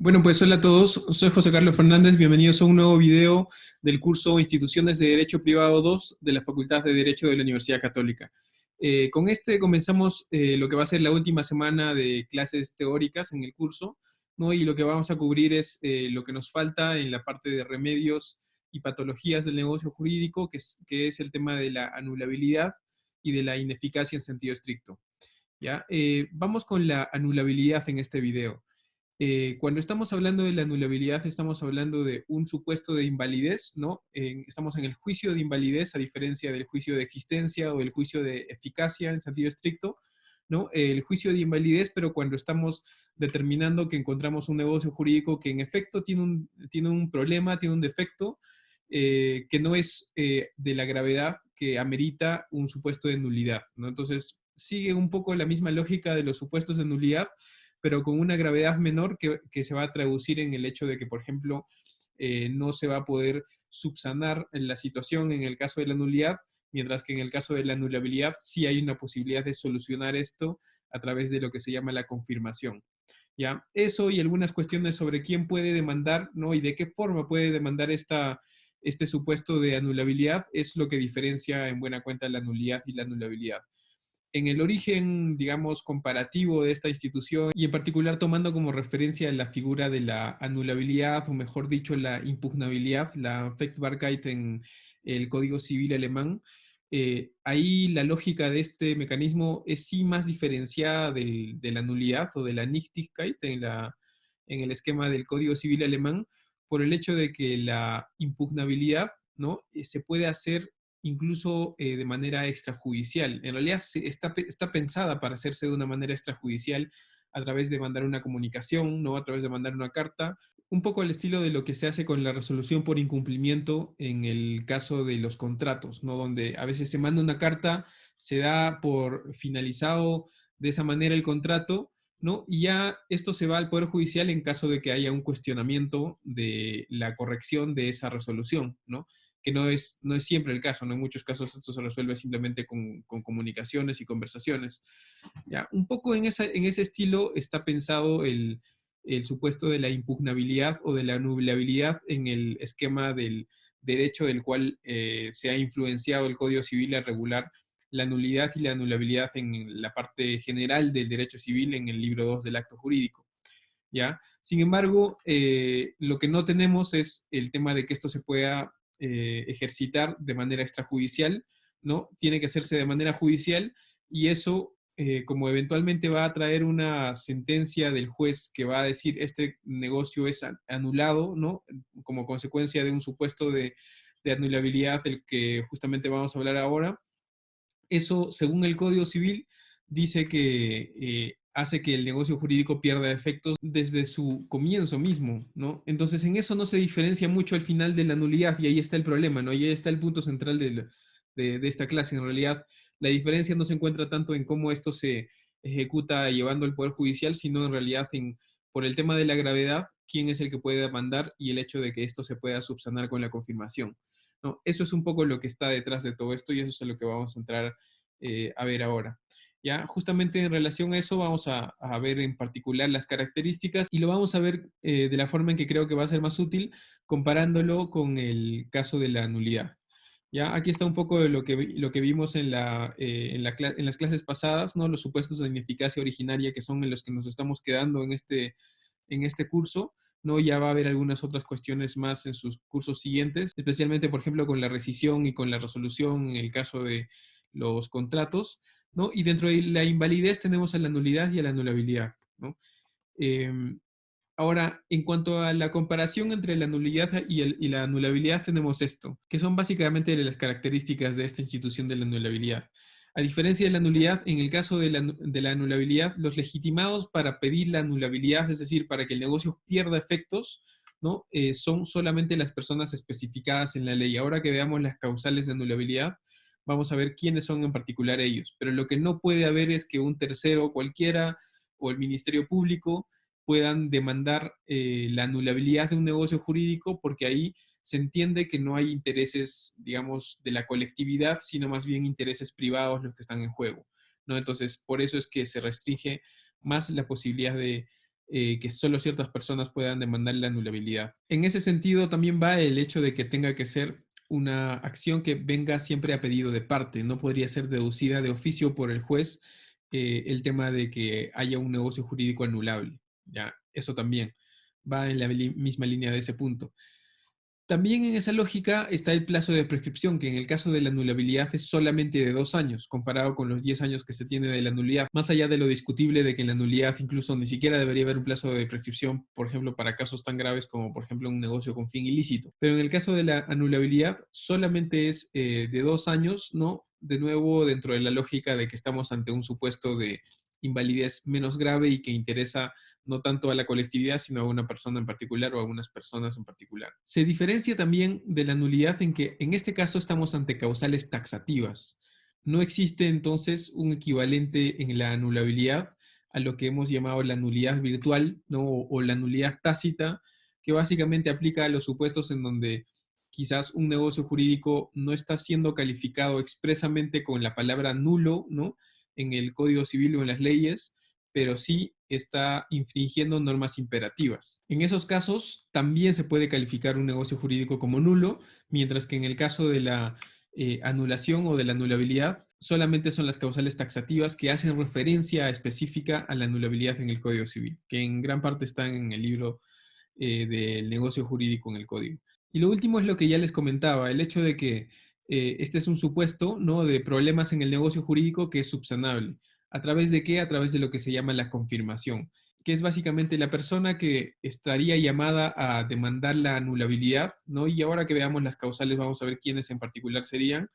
Bueno, pues hola a todos, soy José Carlos Fernández, bienvenidos a un nuevo video del curso Instituciones de Derecho Privado 2 de la Facultad de Derecho de la Universidad Católica. Con este comenzamos lo que va a ser la última semana de clases teóricas en el curso, ¿no? Y lo que vamos a cubrir es lo que nos falta en la parte de remedios y patologías del negocio jurídico, que es el tema de la anulabilidad y de la ineficacia en sentido estricto. ¿Ya? Vamos con la anulabilidad en este video. Cuando estamos hablando de la anulabilidad, estamos hablando de un supuesto de invalidez, ¿no? Estamos en el juicio de invalidez, a diferencia del juicio de existencia o del juicio de eficacia en sentido estricto, ¿no? El juicio de invalidez, pero cuando estamos determinando que encontramos un negocio jurídico que en efecto tiene un problema, tiene un defecto, que no es de la gravedad que amerita un supuesto de nulidad, ¿no? Entonces, sigue un poco la misma lógica de los supuestos de nulidad, pero con una gravedad menor que se va a traducir en el hecho de que, por ejemplo, no se va a poder subsanar la situación en el caso de la nulidad, mientras que en el caso de la anulabilidad sí hay una posibilidad de solucionar esto a través de lo que se llama la confirmación. ¿Ya? Eso y algunas cuestiones sobre quién puede demandar, ¿no? Y de qué forma puede demandar este supuesto de anulabilidad es lo que diferencia en buena cuenta la nulidad y la anulabilidad. En el origen, digamos, comparativo de esta institución y en particular tomando como referencia la figura de la anulabilidad, o mejor dicho, la impugnabilidad, la Anfechtbarkeit en el Código Civil alemán, ahí la lógica de este mecanismo es sí más diferenciada de la nulidad o de la Nichtigkeit en el esquema del Código Civil alemán, por el hecho de que la impugnabilidad, ¿no? Se puede hacer incluso de manera extrajudicial. En realidad está pensada para hacerse de una manera extrajudicial a través de mandar una comunicación, ¿no? A través de mandar una carta, un poco al estilo de lo que se hace con la resolución por incumplimiento en el caso de los contratos, ¿no? Donde a veces se manda una carta, se da por finalizado de esa manera el contrato, ¿no? Y ya esto se va al Poder Judicial en caso de que haya un cuestionamiento de la corrección de esa resolución, ¿no? Que no es siempre el caso, ¿no? En muchos casos esto se resuelve simplemente con comunicaciones y conversaciones. ¿Ya? Un poco en ese estilo está pensado el supuesto de la impugnabilidad o de la anulabilidad en el esquema del derecho del cual se ha influenciado el Código Civil a regular la nulidad y la anulabilidad en la parte general del derecho civil en el libro 2 del acto jurídico. ¿Ya? Sin embargo, lo que no tenemos es el tema de que esto se pueda ejercitar de manera extrajudicial, ¿no? Tiene que hacerse de manera judicial y eso, como eventualmente va a traer una sentencia del juez que va a decir este negocio es anulado, ¿no? Como consecuencia de un supuesto de anulabilidad del que justamente vamos a hablar ahora, eso, según el Código Civil, dice que hace que el negocio jurídico pierda efectos desde su comienzo mismo, ¿no? Entonces, en eso no se diferencia mucho al final de la nulidad y ahí está el problema, ¿no? Y ahí está el punto central de esta clase. En realidad, la diferencia no se encuentra tanto en cómo esto se ejecuta llevando al Poder Judicial, sino en realidad por el tema de la gravedad, quién es el que puede demandar y el hecho de que esto se pueda subsanar con la confirmación. ¿No? Eso es un poco lo que está detrás de todo esto y eso es a lo que vamos a entrar a ver ahora. Ya, justamente en relación a eso vamos a ver en particular las características y lo vamos a ver de la forma en que creo que va a ser más útil comparándolo con el caso de la nulidad. Ya, aquí está un poco de lo que vimos en las clases pasadas, ¿no? Los supuestos de ineficacia originaria que son en los que nos estamos quedando en este curso. ¿No? Ya va a haber algunas otras cuestiones más en sus cursos siguientes, especialmente, por ejemplo, con la rescisión y con la resolución en el caso de los contratos, ¿no? Y dentro de la invalidez tenemos a la nulidad y a la anulabilidad, ¿no? Eh, Ahora, en cuanto a la comparación entre la nulidad y la anulabilidad, tenemos esto, que son básicamente las características de esta institución de la anulabilidad. A diferencia de la nulidad, en el caso de la anulabilidad, los legitimados para pedir la anulabilidad, es decir, para que el negocio pierda efectos, ¿no? Son solamente las personas especificadas en la ley. Ahora que veamos las causales de anulabilidad, vamos a ver quiénes son en particular ellos. Pero lo que no puede haber es que un tercero cualquiera o el Ministerio Público puedan demandar la anulabilidad de un negocio jurídico porque ahí se entiende que no hay intereses, digamos, de la colectividad, sino más bien intereses privados los que están en juego, ¿no? Entonces, por eso es que se restringe más la posibilidad que solo ciertas personas puedan demandar la anulabilidad. En ese sentido también va el hecho de que tenga que ser una acción que venga siempre a pedido de parte, no podría ser deducida de oficio por el juez el tema de que haya un negocio jurídico anulable. Ya, eso también va en la misma línea de ese punto. También en esa lógica está el plazo de prescripción, que en el caso de la anulabilidad es solamente de 2 años, comparado con los 10 años que se tiene de la nulidad, más allá de lo discutible de que en la nulidad incluso ni siquiera debería haber un plazo de prescripción, por ejemplo, para casos tan graves como, por ejemplo, un negocio con fin ilícito. Pero en el caso de la anulabilidad solamente es de 2 años, ¿no? De nuevo, dentro de la lógica de que estamos ante un supuesto de invalidez menos grave y que interesa no tanto a la colectividad, sino a una persona en particular o a unas personas en particular. Se diferencia también de la nulidad en que en este caso estamos ante causales taxativas. No existe entonces un equivalente en la anulabilidad a lo que hemos llamado la nulidad virtual, ¿no? O la nulidad tácita, que básicamente aplica a los supuestos en donde quizás un negocio jurídico no está siendo calificado expresamente con la palabra nulo, ¿no? En el Código Civil o en las leyes, pero sí está infringiendo normas imperativas. En esos casos, también se puede calificar un negocio jurídico como nulo, mientras que en el caso de la anulación o de la anulabilidad, solamente son las causales taxativas que hacen referencia específica a la anulabilidad en el Código Civil, que en gran parte están en el libro del negocio jurídico en el Código. Y lo último es lo que ya les comentaba, el hecho de que este es un supuesto, ¿no?, de problemas en el negocio jurídico que es subsanable. ¿A través de qué? A través de lo que se llama la confirmación, que es básicamente la persona que estaría llamada a demandar la anulabilidad, ¿no? Y ahora que veamos las causales, vamos a ver quiénes en particular serían.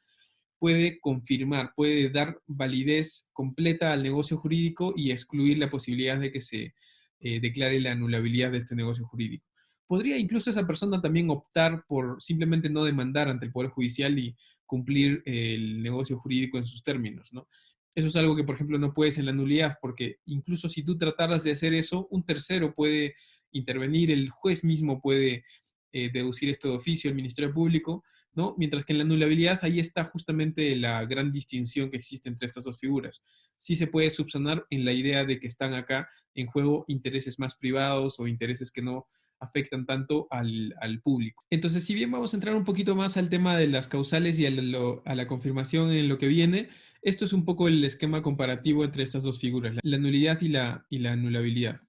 Puede confirmar, puede dar validez completa al negocio jurídico y excluir la posibilidad de que se declare la anulabilidad de este negocio jurídico. Podría incluso esa persona también optar por simplemente no demandar ante el Poder Judicial y cumplir el negocio jurídico en sus términos, ¿no? Eso es algo que, por ejemplo, no puedes en la nulidad, porque incluso si tú trataras de hacer eso, un tercero puede intervenir, el juez mismo puede deducir esto de oficio, el Ministerio Público, ¿no? Mientras que en la anulabilidad ahí está justamente la gran distinción que existe entre estas dos figuras. Sí se puede subsanar en la idea de que están acá en juego intereses más privados o intereses que no afectan tanto al público. Entonces, si bien vamos a entrar un poquito más al tema de las causales y a la confirmación en lo que viene, esto es un poco el esquema comparativo entre estas dos figuras, la nulidad y la anulabilidad.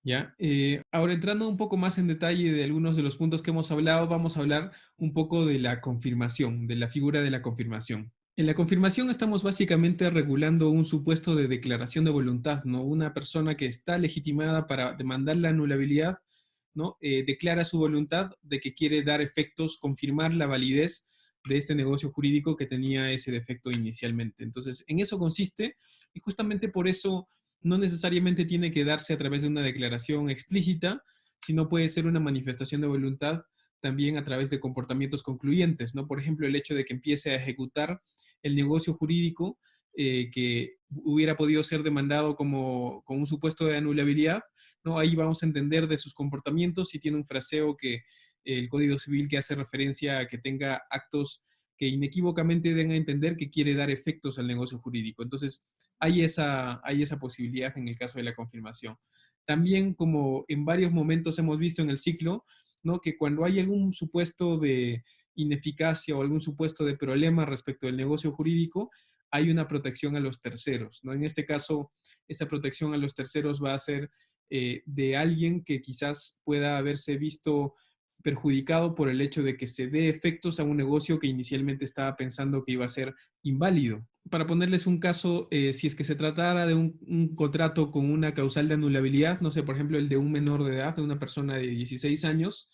¿Ya? Ahora entrando un poco más en detalle de algunos de los puntos que hemos hablado, vamos a hablar un poco de la confirmación, de la figura de la confirmación. En la confirmación estamos básicamente regulando un supuesto de declaración de voluntad, ¿no? Una persona que está legitimada para demandar la anulabilidad, ¿no? Declara su voluntad de que quiere dar efectos, confirmar la validez de este negocio jurídico que tenía ese defecto inicialmente. Entonces, en eso consiste y justamente por eso no necesariamente tiene que darse a través de una declaración explícita, sino puede ser una manifestación de voluntad también a través de comportamientos concluyentes, ¿no? Por ejemplo, el hecho de que empiece a ejecutar el negocio jurídico que hubiera podido ser demandado como con un supuesto de anulabilidad, ¿no? Ahí vamos a entender de sus comportamientos si tiene un fraseo que el Código Civil que hace referencia a que tenga actos que inequívocamente den a entender que quiere dar efectos al negocio jurídico. Entonces, hay esa posibilidad en el caso de la confirmación. También, como en varios momentos hemos visto en el ciclo, ¿no?, que cuando hay algún supuesto de ineficacia o algún supuesto de problema respecto del negocio jurídico, hay una protección a los terceros, ¿no? En este caso, esa protección a los terceros va a ser de alguien que quizás pueda haberse visto perjudicado por el hecho de que se dé efectos a un negocio que inicialmente estaba pensando que iba a ser inválido. Para ponerles un caso, si es que se tratara de un contrato con una causal de anulabilidad, no sé, por ejemplo, el de un menor de edad, de una persona de 16 años,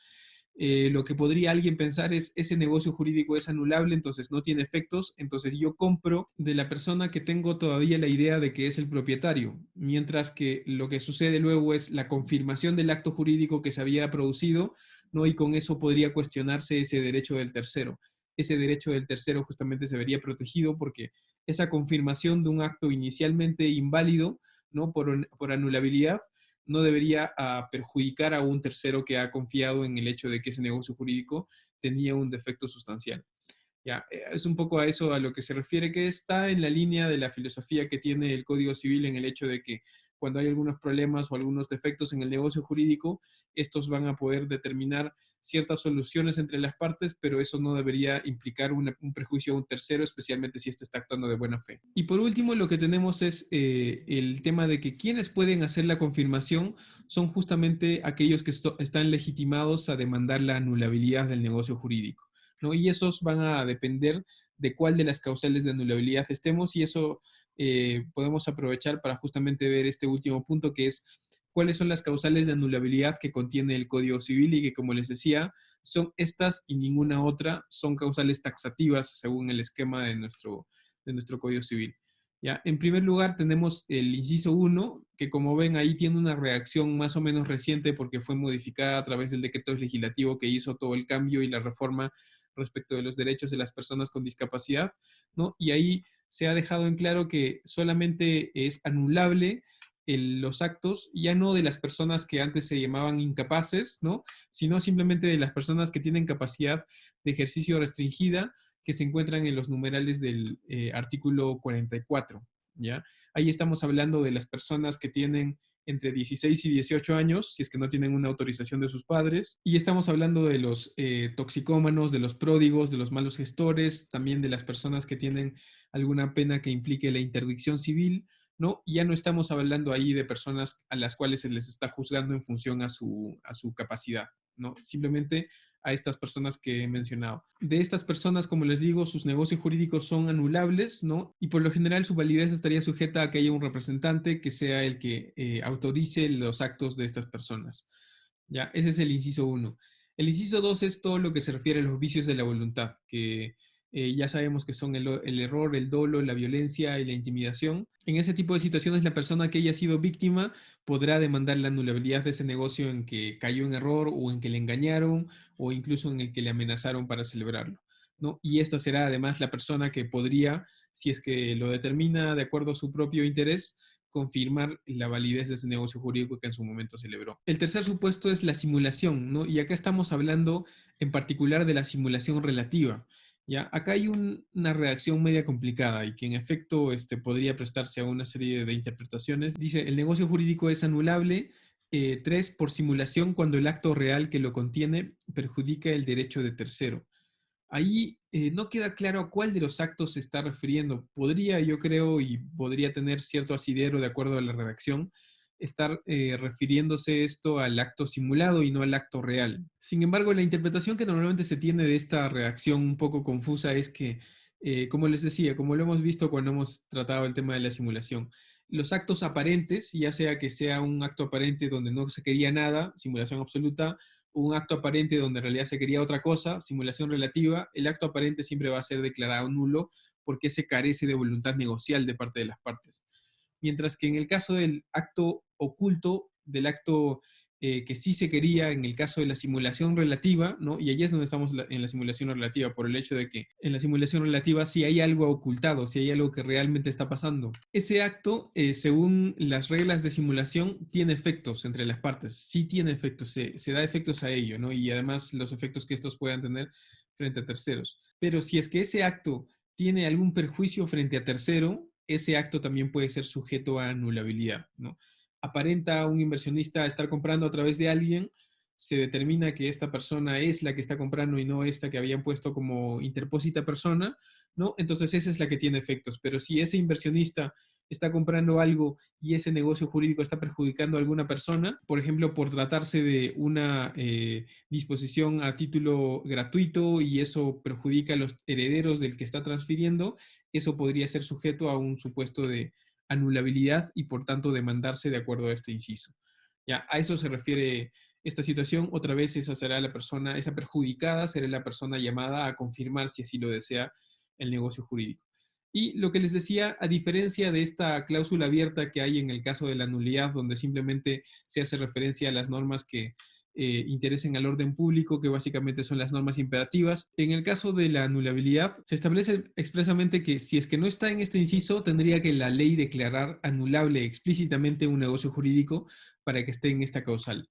lo que podría alguien pensar es, ese negocio jurídico es anulable, entonces no tiene efectos, entonces yo compro de la persona que tengo todavía la idea de que es el propietario, mientras que lo que sucede luego es la confirmación del acto jurídico que se había producido, ¿no? Y con eso podría cuestionarse ese derecho del tercero. Ese derecho del tercero justamente se vería protegido porque esa confirmación de un acto inicialmente inválido, ¿no?, por anulabilidad, no debería perjudicar a un tercero que ha confiado en el hecho de que ese negocio jurídico tenía un defecto sustancial. Ya, es un poco a eso a lo que se refiere, que está en la línea de la filosofía que tiene el Código Civil en el hecho de que cuando hay algunos problemas o algunos defectos en el negocio jurídico, estos van a poder determinar ciertas soluciones entre las partes, pero eso no debería implicar un prejuicio a un tercero, especialmente si éste está actuando de buena fe. Y por último, lo que tenemos es el tema de que quienes pueden hacer la confirmación son justamente aquellos que están legitimados a demandar la anulabilidad del negocio jurídico, ¿no? Y esos van a depender de cuál de las causales de anulabilidad estemos, y eso podemos aprovechar para justamente ver este último punto, que es cuáles son las causales de anulabilidad que contiene el Código Civil, y que, como les decía, son estas y ninguna otra, son causales taxativas según el esquema de nuestro Código Civil. ¿Ya? En primer lugar, tenemos el inciso 1, que como ven ahí tiene una reacción más o menos reciente porque fue modificada a través del decreto legislativo que hizo todo el cambio y la reforma respecto de los derechos de las personas con discapacidad, ¿no? Y ahí se ha dejado en claro que solamente es anulable los actos, ya no de las personas que antes se llamaban incapaces, ¿no? Sino simplemente de las personas que tienen capacidad de ejercicio restringida, que se encuentran en los numerales del artículo 44, ¿ya? Ahí estamos hablando de las personas que tienen entre 16 y 18 años, si es que no tienen una autorización de sus padres, y estamos hablando de los toxicómanos, de los pródigos, de los malos gestores, también de las personas que tienen alguna pena que implique la interdicción civil, ¿no? Y ya no estamos hablando ahí de personas a las cuales se les está juzgando en función a su capacidad, ¿no? Simplemente a estas personas que he mencionado. De estas personas, como les digo, sus negocios jurídicos son anulables, ¿no? Y por lo general su validez estaría sujeta a que haya un representante que sea el que autorice los actos de estas personas. Ya, ese es el inciso 1. El inciso 2 es todo lo que se refiere a los vicios de la voluntad, que ya sabemos que son el error, el dolo, la violencia y la intimidación. En ese tipo de situaciones, la persona que haya sido víctima podrá demandar la anulabilidad de ese negocio en que cayó en error, o en que le engañaron, o incluso en el que le amenazaron para celebrarlo, ¿no? Y esta será además la persona que podría, si es que lo determina de acuerdo a su propio interés, confirmar la validez de ese negocio jurídico que en su momento celebró. El tercer supuesto es la simulación, ¿no? Y acá estamos hablando en particular de la simulación relativa. ¿Ya? Acá hay una redacción media complicada y que en efecto podría prestarse a una serie de interpretaciones. Dice, el negocio jurídico es anulable, 3, por simulación cuando el acto real que lo contiene perjudica el derecho de tercero. Ahí no queda claro a cuál de los actos se está refiriendo. Podría, yo creo, y podría tener cierto asidero de acuerdo a la redacción, estar refiriéndose esto al acto simulado y no al acto real. Sin embargo, la interpretación que normalmente se tiene de esta redacción un poco confusa es que, como les decía, como lo hemos visto cuando hemos tratado el tema de la simulación, los actos aparentes, ya sea que sea un acto aparente donde no se quería nada, simulación absoluta, o un acto aparente donde en realidad se quería otra cosa, simulación relativa, el acto aparente siempre va a ser declarado nulo porque se carece de voluntad negocial de parte de las partes. Mientras que en el caso del acto oculto, del acto que sí se quería, en el caso de la simulación relativa, ¿no? Y allí es donde estamos en la simulación relativa, por el hecho de que en la simulación relativa sí hay algo ocultado, sí hay algo que realmente está pasando. Ese acto, según las reglas de simulación, tiene efectos entre las partes, sí tiene efectos, se da efectos a ello, ¿no? Y además los efectos que estos puedan tener frente a terceros. Pero si es que ese acto tiene algún perjuicio frente a tercero, ese acto también puede ser sujeto a anulabilidad, ¿no? Aparenta un inversionista estar comprando a través de alguien, se determina que esta persona es la que está comprando y no esta que habían puesto como interpósita persona, ¿no? Entonces esa es la que tiene efectos. Pero si ese inversionista está comprando algo y ese negocio jurídico está perjudicando a alguna persona, por ejemplo, por tratarse de una disposición a título gratuito y eso perjudica a los herederos del que está transfiriendo, eso podría ser sujeto a un supuesto de anulabilidad y por tanto demandarse de acuerdo a este inciso. Ya, a eso se refiere esta situación. Otra vez esa será la persona, esa perjudicada será la persona llamada a confirmar, si así lo desea, el negocio jurídico. Y lo que les decía, a diferencia de esta cláusula abierta que hay en el caso de la nulidad, donde simplemente se hace referencia a las normas que interesen al orden público, que básicamente son las normas imperativas. En el caso de la anulabilidad, se establece expresamente que si es que no está en este inciso, tendría que la ley declarar anulable explícitamente un negocio jurídico para que esté en esta causal.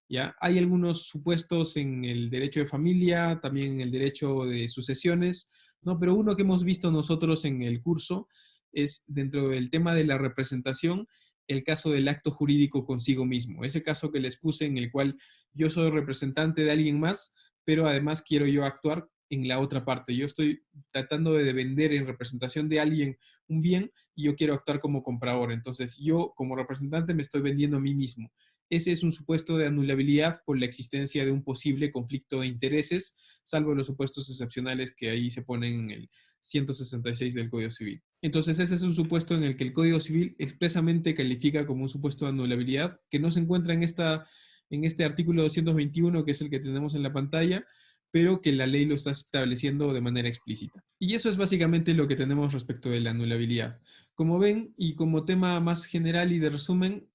¿Ya? Hay algunos supuestos en el derecho de familia, también en el derecho de sucesiones, ¿no? Pero uno que hemos visto nosotros en el curso es dentro del tema de la representación, el caso del acto jurídico consigo mismo, ese caso que les puse en el cual yo soy representante de alguien más, pero además quiero yo actuar en la otra parte. Yo estoy tratando de vender en representación de alguien un bien y yo quiero actuar como comprador. Entonces yo como representante me estoy vendiendo a mí mismo. Ese es un supuesto de anulabilidad por la existencia de un posible conflicto de intereses, salvo los supuestos excepcionales que ahí se ponen en el 166 del Código Civil. Entonces, ese es un supuesto en el que el Código Civil expresamente califica como un supuesto de anulabilidad, que no se encuentra en este artículo 221, que es el que tenemos en la pantalla, pero que la ley lo está estableciendo de manera explícita. Y eso es básicamente lo que tenemos respecto de la anulabilidad. Como ven, y como tema más general y de resumen,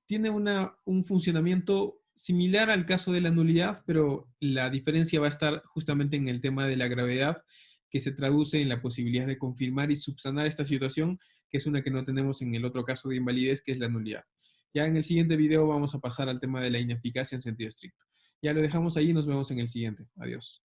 tiene un funcionamiento similar al caso de la nulidad, pero la diferencia va a estar justamente en el tema de la gravedad, que se traduce en la posibilidad de confirmar y subsanar esta situación, que es una que no tenemos en el otro caso de invalidez, que es la nulidad. Ya en el siguiente video vamos a pasar al tema de la ineficacia en sentido estricto. Ya lo dejamos ahí y nos vemos en el siguiente. Adiós.